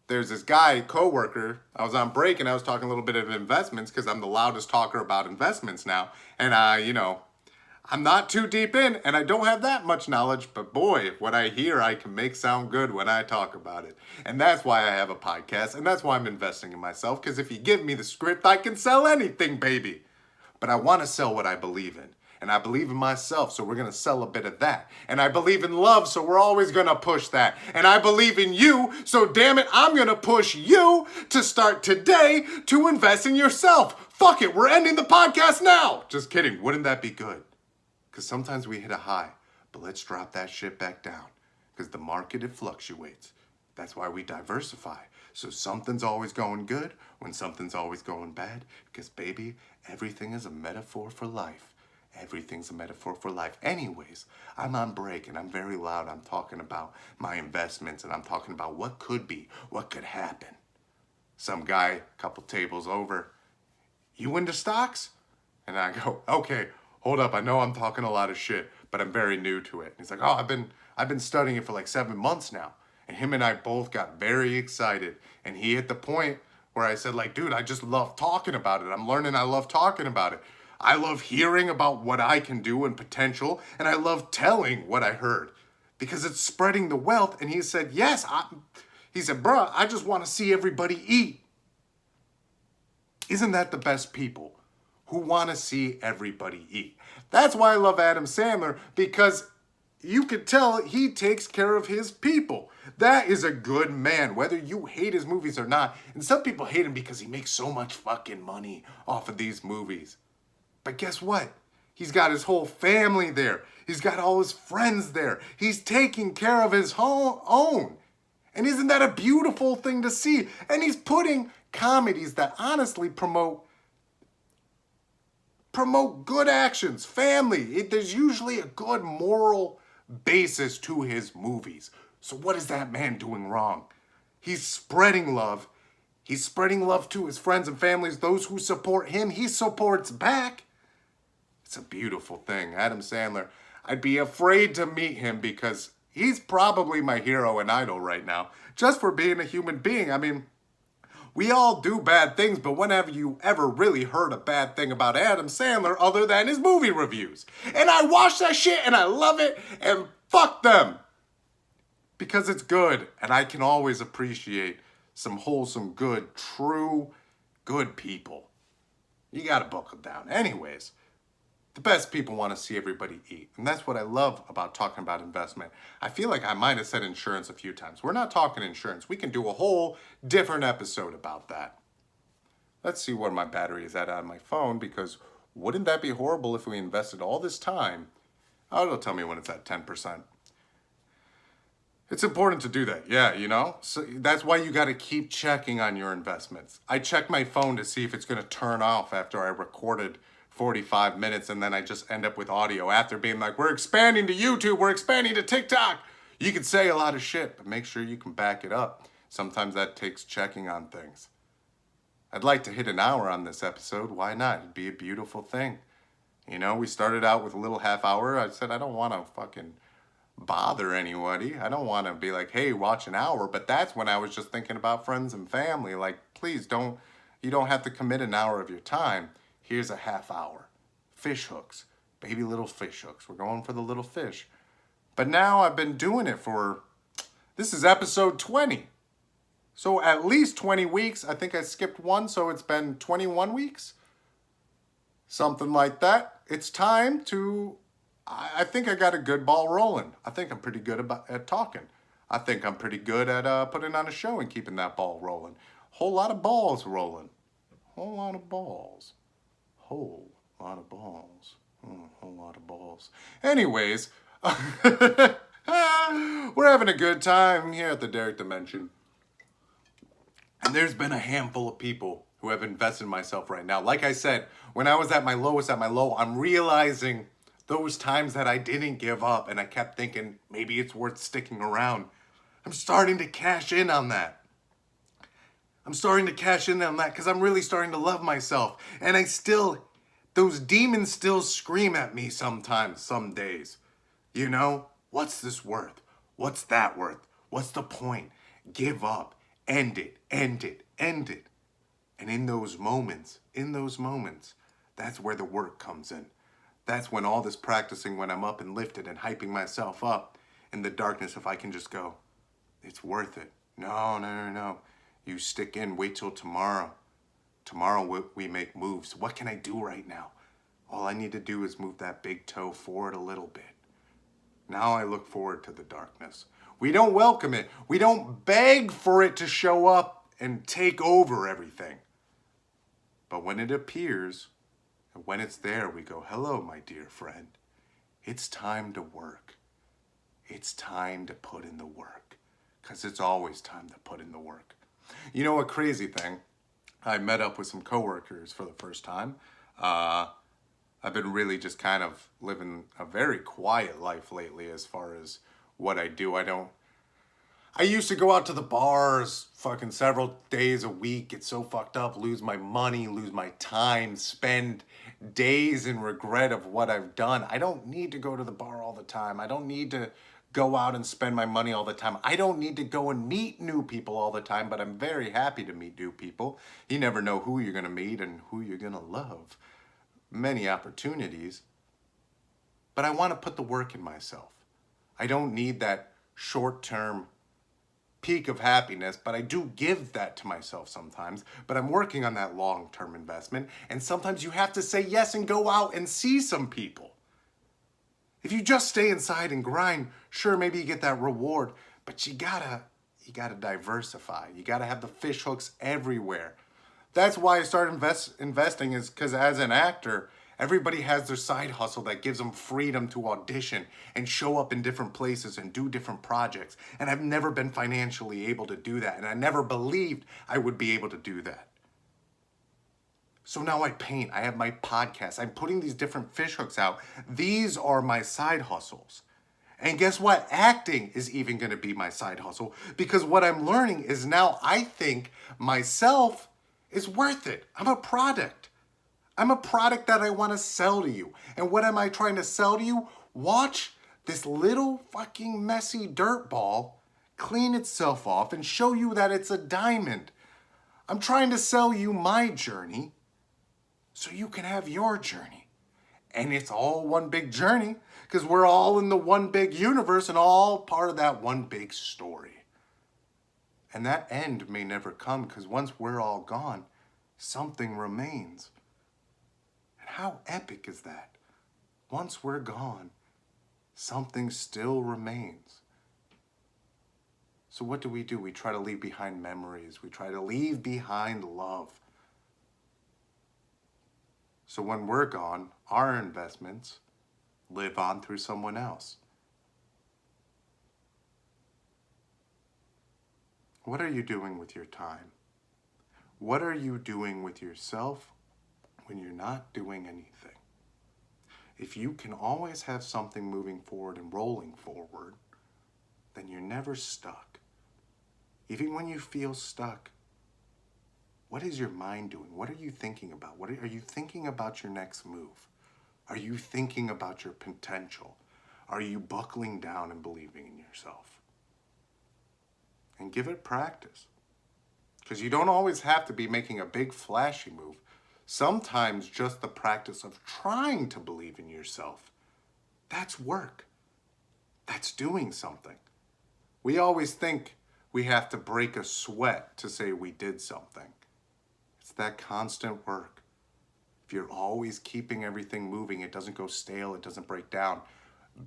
There's this guy, coworker, I was on break and I was talking a little bit of investments because I'm the loudest talker about investments now. And I'm not too deep in and I don't have that much knowledge, but boy, what I hear I can make sound good when I talk about it. And that's why I have a podcast and that's why I'm investing in myself, because if you give me the script, I can sell anything, baby. But I want to sell what I believe in. And I believe in myself, so we're going to sell a bit of that. And I believe in love, so we're always going to push that. And I believe in you, so damn it, I'm going to push you to start today to invest in yourself. Fuck it, we're ending the podcast now. Just kidding, wouldn't that be good? Because sometimes we hit a high, but let's drop that shit back down. Because the market, it fluctuates. That's why we diversify. So something's always going good when something's always going bad. Because baby, everything is a metaphor for life. Everything's a metaphor for life. Anyways, I'm on break and I'm very loud. I'm talking about my investments and I'm talking about what could be, what could happen. Some guy, a couple tables over, you into stocks? And I go, okay, hold up. I know I'm talking a lot of shit, but I'm very new to it. And he's like, oh, I've been studying it for like 7 months now. And him and I both got very excited. And he hit the point where I said, like, dude, I just love talking about it. I'm learning I love talking about it. I love hearing about what I can do and potential, and I love telling what I heard because it's spreading the wealth. And he said, yes, he said, bruh, I just want to see everybody eat. Isn't that the best people who want to see everybody eat? That's why I love Adam Sandler, because you could tell he takes care of his people. That is a good man, whether you hate his movies or not. And some people hate him because he makes so much fucking money off of these movies. But guess what? He's got his whole family there. He's got all his friends there. He's taking care of his own. And isn't that a beautiful thing to see? And he's putting comedies that honestly promote good actions, family. There's usually a good moral basis to his movies. So what is that man doing wrong? He's spreading love. He's spreading love to his friends and families, those who support him. He supports back. It's a beautiful thing. Adam Sandler, I'd be afraid to meet him because he's probably my hero and idol right now, just for being a human being. I mean, we all do bad things, but when have you ever really heard a bad thing about Adam Sandler other than his movie reviews? And I watch that shit and I love it, and fuck them. Because it's good, and I can always appreciate some wholesome, good, true, good people. You gotta buckle down. Anyways, the best people want to see everybody eat. And that's what I love about talking about investment. I feel like I might have said insurance a few times. We're not talking insurance. We can do a whole different episode about that. Let's see what my battery is at on my phone, because wouldn't that be horrible if we invested all this time? Oh, it'll tell me when it's at 10%. It's important to do that. Yeah, you know? So that's why you got to keep checking on your investments. I check my phone to see if it's going to turn off after I recorded 45 minutes, and then I just end up with audio after being like, we're expanding to YouTube, we're expanding to TikTok. You can say a lot of shit, but make sure you can back it up. Sometimes that takes checking on things. I'd like to hit an hour on this episode. Why not? It'd be a beautiful thing. You know, we started out with a little half hour. I said, I don't want to fucking bother anybody. I don't want to be like, hey, watch an hour. But that's when I was just thinking about friends and family. Like, please you don't have to commit an hour of your time. Here's a half hour. Fish hooks. Baby little fish hooks. We're going for the little fish. But now I've been doing it this is episode 20. So at least 20 weeks. I think I skipped one, so it's been 21 weeks. Something like that. It's time to, I think I got a good ball rolling. I think I'm pretty good at talking. I think I'm pretty good at putting on a show and keeping that ball rolling. Whole lot of balls rolling. Whole lot of balls. Whole lot of balls. Whole lot of balls. Anyways, we're having a good time here at the Derrick Dimension. And there's been a handful of people who have invested in myself right now. Like I said, when I was at my lowest, at my low, I'm realizing those times that I didn't give up and I kept thinking maybe it's worth sticking around. I'm starting to cash in on that. Because I'm really starting to love myself. And those demons still scream at me sometimes, some days. You know, what's this worth? What's that worth? What's the point? Give up. End it. End it. End it. And in those moments, that's where the work comes in. That's when all this practicing, when I'm up and lifted and hyping myself up in the darkness, if I can just go, it's worth it. No, no, no, no. You stick in, wait till tomorrow. Tomorrow we make moves. What can I do right now? All I need to do is move that big toe forward a little bit. Now I look forward to the darkness. We don't welcome it. We don't beg for it to show up and take over everything. But when it appears, and when it's there, we go, hello, my dear friend. It's time to work. It's time to put in the work. Because it's always time to put in the work. You know, a crazy thing, I met up with some coworkers for the first time. I've been really just kind of living a very quiet life lately as far as what I do. I used to go out to the bars fucking several days a week, get so fucked up, lose my money, lose my time, spend days in regret of what I've done. I don't need to go to the bar all the time. I don't need to go out and spend my money all the time. I don't need to go and meet new people all the time, but I'm very happy to meet new people. You never know who you're going to meet and who you're going to love. Many opportunities. But I want to put the work in myself. I don't need that short-term peak of happiness, but I do give that to myself sometimes. But I'm working on that long-term investment, and sometimes you have to say yes and go out and see some people. If you just stay inside and grind, sure, maybe you get that reward, but you gotta diversify. You gotta have the fish hooks everywhere. That's why I started investing, is because as an actor, everybody has their side hustle that gives them freedom to audition and show up in different places and do different projects. And I've never been financially able to do that. And I never believed I would be able to do that. So now I paint, I have my podcast, I'm putting these different fish hooks out. These are my side hustles. And guess what? Acting is even gonna be my side hustle, because what I'm learning is now I think myself is worth it. I'm a product. I'm a product that I wanna sell to you. And what am I trying to sell to you? Watch this little fucking messy dirt ball clean itself off and show you that it's a diamond. I'm trying to sell you my journey, so you can have your journey. And it's all one big journey, because we're all in the one big universe and all part of that one big story. And that end may never come, because once we're all gone, something remains. And how epic is that? Once we're gone, something still remains. So what do? We try to leave behind memories. We try to leave behind love. So when we're gone, our investments live on through someone else. What are you doing with your time? What are you doing with yourself when you're not doing anything? If you can always have something moving forward and rolling forward, then you're never stuck. Even when you feel stuck, what is your mind doing? What are you thinking about? Are you thinking about your next move? Are you thinking about your potential? Are you buckling down and believing in yourself? And give it practice. Because you don't always have to be making a big flashy move. Sometimes just the practice of trying to believe in yourself, that's work. That's doing something. We always think we have to break a sweat to say we did something. It's that constant work. If you're always keeping everything moving, it doesn't go stale, it doesn't break down.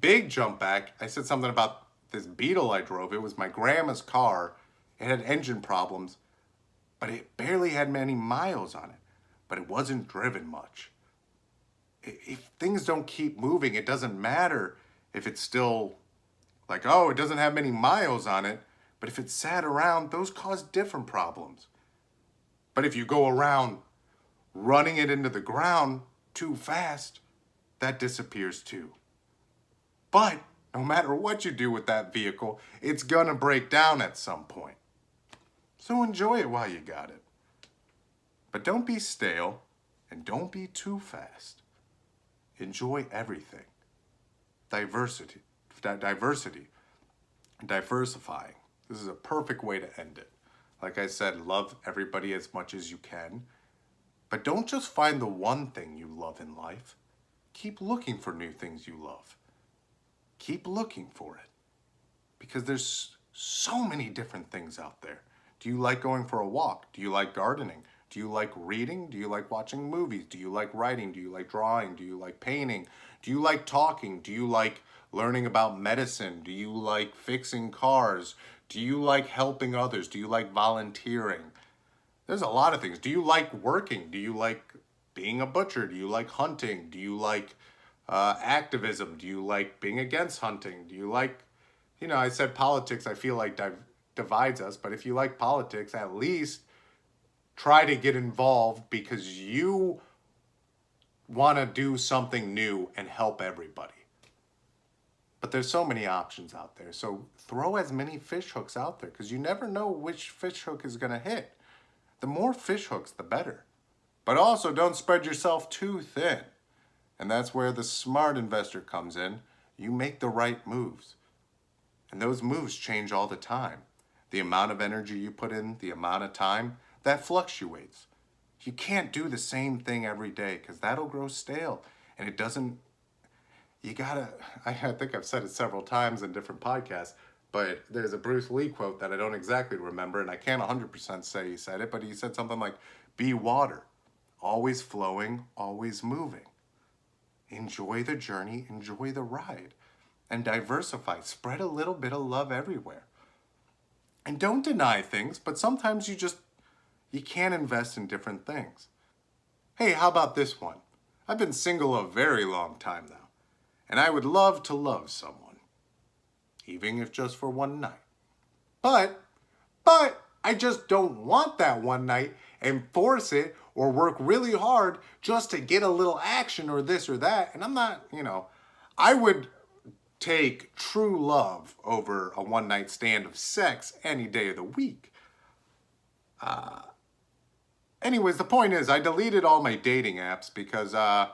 Big jump back, I said something about this Beetle I drove. It was my grandma's car. It had engine problems, but it barely had many miles on it. But it wasn't driven much. If things don't keep moving, it doesn't matter if it's still like, oh, it doesn't have many miles on it. But if it sat around, those cause different problems. But if you go around running it into the ground too fast, that disappears too. But no matter what you do with that vehicle, it's gonna break down at some point. So enjoy it while you got it. But don't be stale and don't be too fast. Enjoy everything. Diversity. Diversifying. This is a perfect way to end it. Like I said, love everybody as much as you can, but don't just find the one thing you love in life. Keep looking for new things you love. Keep looking for it, because there's so many different things out there. Do you like going for a walk? Do you like gardening? Do you like reading? Do you like watching movies? Do you like writing? Do you like drawing? Do you like painting? Do you like talking? Do you like learning about medicine? Do you like fixing cars? Do you like helping others? Do you like volunteering? There's a lot of things. Do you like working? Do you like being a butcher? Do you like hunting? Do you like activism? Do you like being against hunting? Do you like, I said politics, I feel like divides us, but if you like politics, at least try to get involved because you want to do something new and help everybody. But there's so many options out there. So throw as many fish hooks out there because you never know which fish hook is going to hit. The more fish hooks, the better. But also don't spread yourself too thin. And that's where the smart investor comes in. You make the right moves. And those moves change all the time. The amount of energy you put in, the amount of time, that fluctuates. You can't do the same thing every day because that'll grow stale. And it doesn't, I think I've said it several times in different podcasts, but there's a Bruce Lee quote that I don't exactly remember, and I can't 100% say he said it, but he said something like, be water, always flowing, always moving. Enjoy the journey, enjoy the ride, and diversify. Spread a little bit of love everywhere. And don't deny things, but sometimes you can't invest in different things. Hey, how about this one? I've been single a very long time now, and I would love to love someone, even if just for one night. But I just don't want that one night and force it or work really hard just to get a little action or this or that. And I'm not, I would take true love over a one-night stand of sex any day of the week. Anyways, the point is I deleted all my dating apps because, I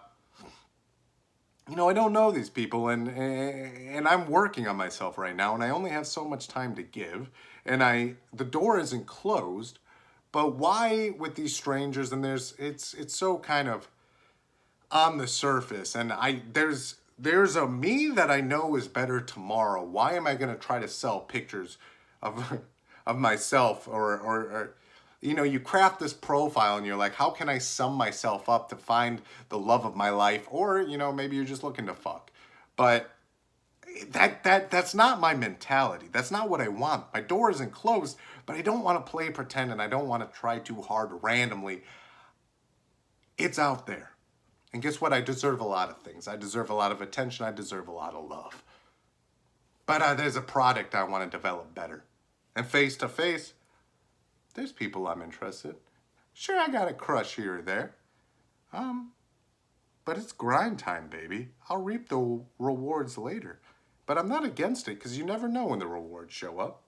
don't know these people and I'm working on myself right now and I only have so much time to give and the door isn't closed, but why with these strangers and it's so kind of on the surface and there's a me that I know is better tomorrow. Why am I going to try to sell pictures of myself or you craft this profile and you're like, how can I sum myself up to find the love of my life? Or, maybe you're just looking to fuck. But that's not my mentality. That's not what I want. My door isn't closed, but I don't want to play pretend and I don't want to try too hard randomly. It's out there. And guess what? I deserve a lot of things. I deserve a lot of attention. I deserve a lot of love. But there's a product I want to develop better. And face to face, there's people I'm interested. Sure, I got a crush here or there. But it's grind time, baby. I'll reap the rewards later. But I'm not against it because you never know when the rewards show up.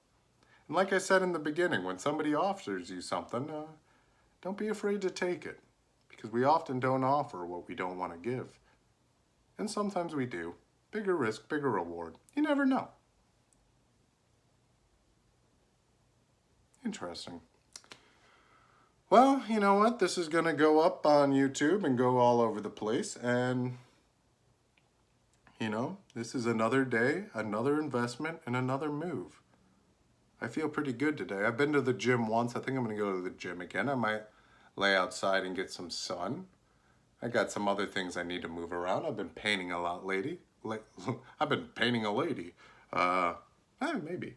And like I said in the beginning, when somebody offers you something, don't be afraid to take it. Because we often don't offer what we don't want to give. And sometimes we do. Bigger risk, bigger reward. You never know. Interesting. Well, you know what? This is going to go up on YouTube and go all over the place. And, this is another day, another investment, and another move. I feel pretty good today. I've been to the gym once. I think I'm going to go to the gym again. I might lay outside and get some sun. I got some other things I need to move around. I've been painting a lot lately. I've been painting a lady. Maybe.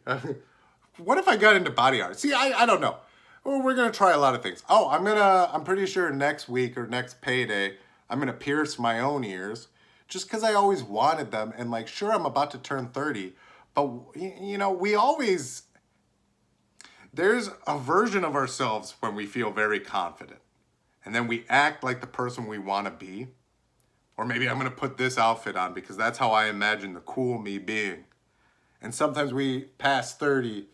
What if I got into body art? See, I don't know. Well, we're going to try a lot of things. Oh, I'm pretty sure next week or next payday, I'm going to pierce my own ears just because I always wanted them. And sure, I'm about to turn 30, but there's a version of ourselves when we feel very confident. And then we act like the person we want to be. Or maybe I'm going to put this outfit on because that's how I imagine the cool me being. And sometimes we pass 30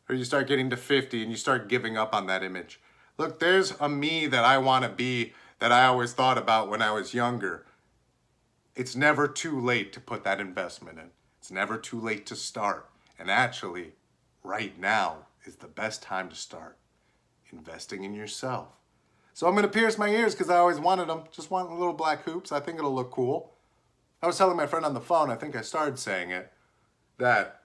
or you start getting to 50 and you start giving up on that image. Look, there's a me that I want to be that I always thought about when I was younger. It's never too late to put that investment in. It's never too late to start. And actually, right now is the best time to start investing in yourself. So I'm going to pierce my ears because I always wanted them. Just want little black hoops. I think it'll look cool. I was telling my friend on the phone, I think I started saying it, that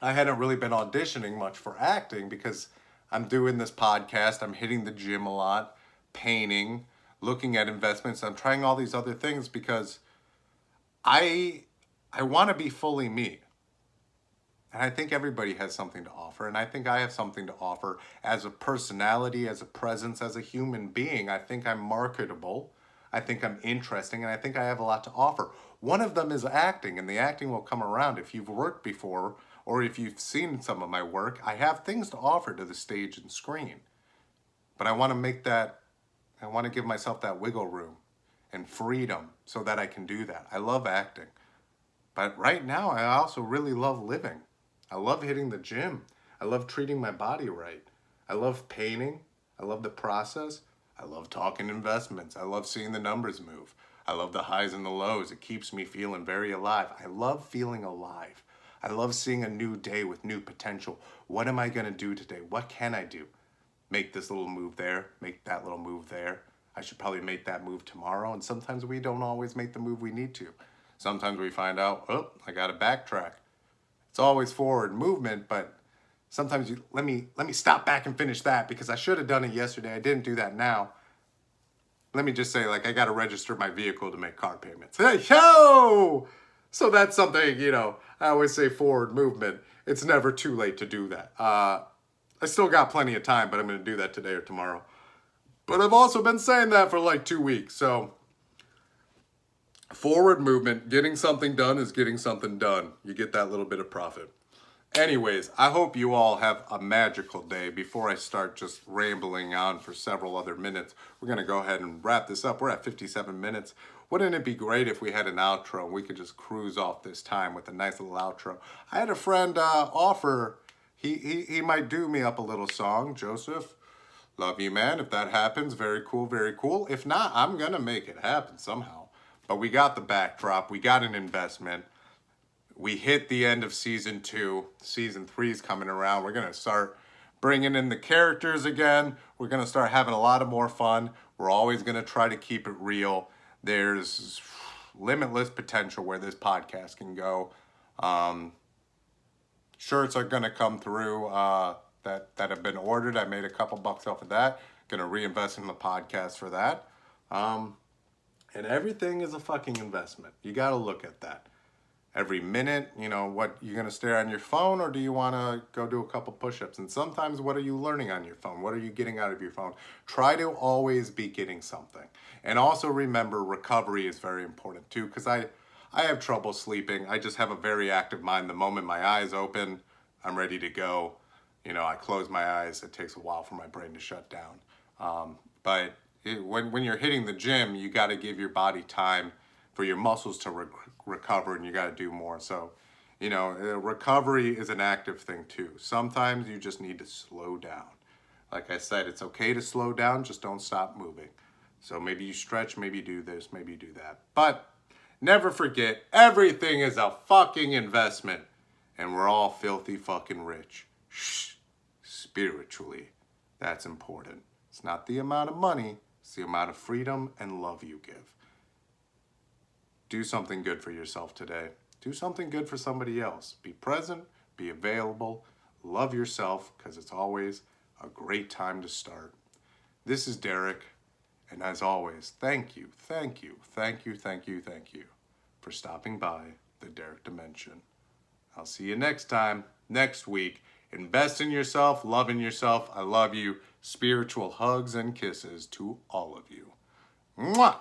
I hadn't really been auditioning much for acting because I'm doing this podcast, I'm hitting the gym a lot, painting, looking at investments. I'm trying all these other things because I want to be fully me. And I think everybody has something to offer. And I think I have something to offer as a personality, as a presence, as a human being. I think I'm marketable. I think I'm interesting. And I think I have a lot to offer. One of them is acting. And the acting will come around. If you've worked before or if you've seen some of my work, I have things to offer to the stage and screen. But I want to give myself that wiggle room and freedom so that I can do that. I love acting. But right now, I also really love living. I love hitting the gym. I love treating my body right. I love painting. I love the process. I love talking investments. I love seeing the numbers move. I love the highs and the lows. It keeps me feeling very alive. I love feeling alive. I love seeing a new day with new potential. What am I going to do today? What can I do? Make this little move there. Make that little move there. I should probably make that move tomorrow. And sometimes we don't always make the move we need to. Sometimes we find out, oh, I got to backtrack. It's always forward movement, but sometimes let me stop back and finish that because I should have done it yesterday. I didn't do that now. Let me just say, I got to register my vehicle to make car payments. Hey, yo! So that's something, I always say forward movement. It's never too late to do that. I still got plenty of time, but I'm going to do that today or tomorrow. But I've also been saying that for 2 weeks, so forward movement, getting something done is getting something done. You get that little bit of profit. Anyways, I hope you all have a magical day. Before I start just rambling on for several other minutes, we're going to go ahead and wrap this up. We're at 57 minutes. Wouldn't it be great if we had an outro and we could just cruise off this time with a nice little outro? I had a friend offer, he might do me up a little song. Joseph, love you, man. If that happens, very cool, very cool. If not, I'm going to make it happen somehow. But we got the backdrop. We got an investment. We hit the end of season 2. Season 3 is coming around. We're going to start bringing in the characters again. We're going to start having a lot of more fun. We're always going to try to keep it real. There's limitless potential where this podcast can go. Shirts are going to come through that have been ordered. I made a couple bucks off of that. Going to reinvest in the podcast for that. And everything is a fucking investment. You got to look at that. Every minute, what, you're going to stare on your phone or do you want to go do a couple push-ups? And sometimes what are you learning on your phone? What are you getting out of your phone? Try to always be getting something. And also remember, recovery is very important too, because I have trouble sleeping. I just have a very active mind. The moment my eyes open, I'm ready to go. I close my eyes. It takes a while for my brain to shut down. But when you're hitting the gym, you got to give your body time for your muscles to recover, and you got to do more. So, recovery is an active thing too. Sometimes you just need to slow down. Like I said, it's okay to slow down, just don't stop moving. So maybe you stretch, maybe you do this, maybe you do that. But never forget, everything is a fucking investment, and we're all filthy fucking rich. Shh. Spiritually, that's important. It's not the amount of money, it's the amount of freedom and love you give. Do something good for yourself today. Do something good for somebody else. Be present, be available, love yourself, because it's always a great time to start. This is Derrick, and as always, thank you for stopping by the Derrick Dimension. I'll see you next time, next week. Invest in yourself, love in yourself. I love you. Spiritual hugs and kisses to all of you. Mwah!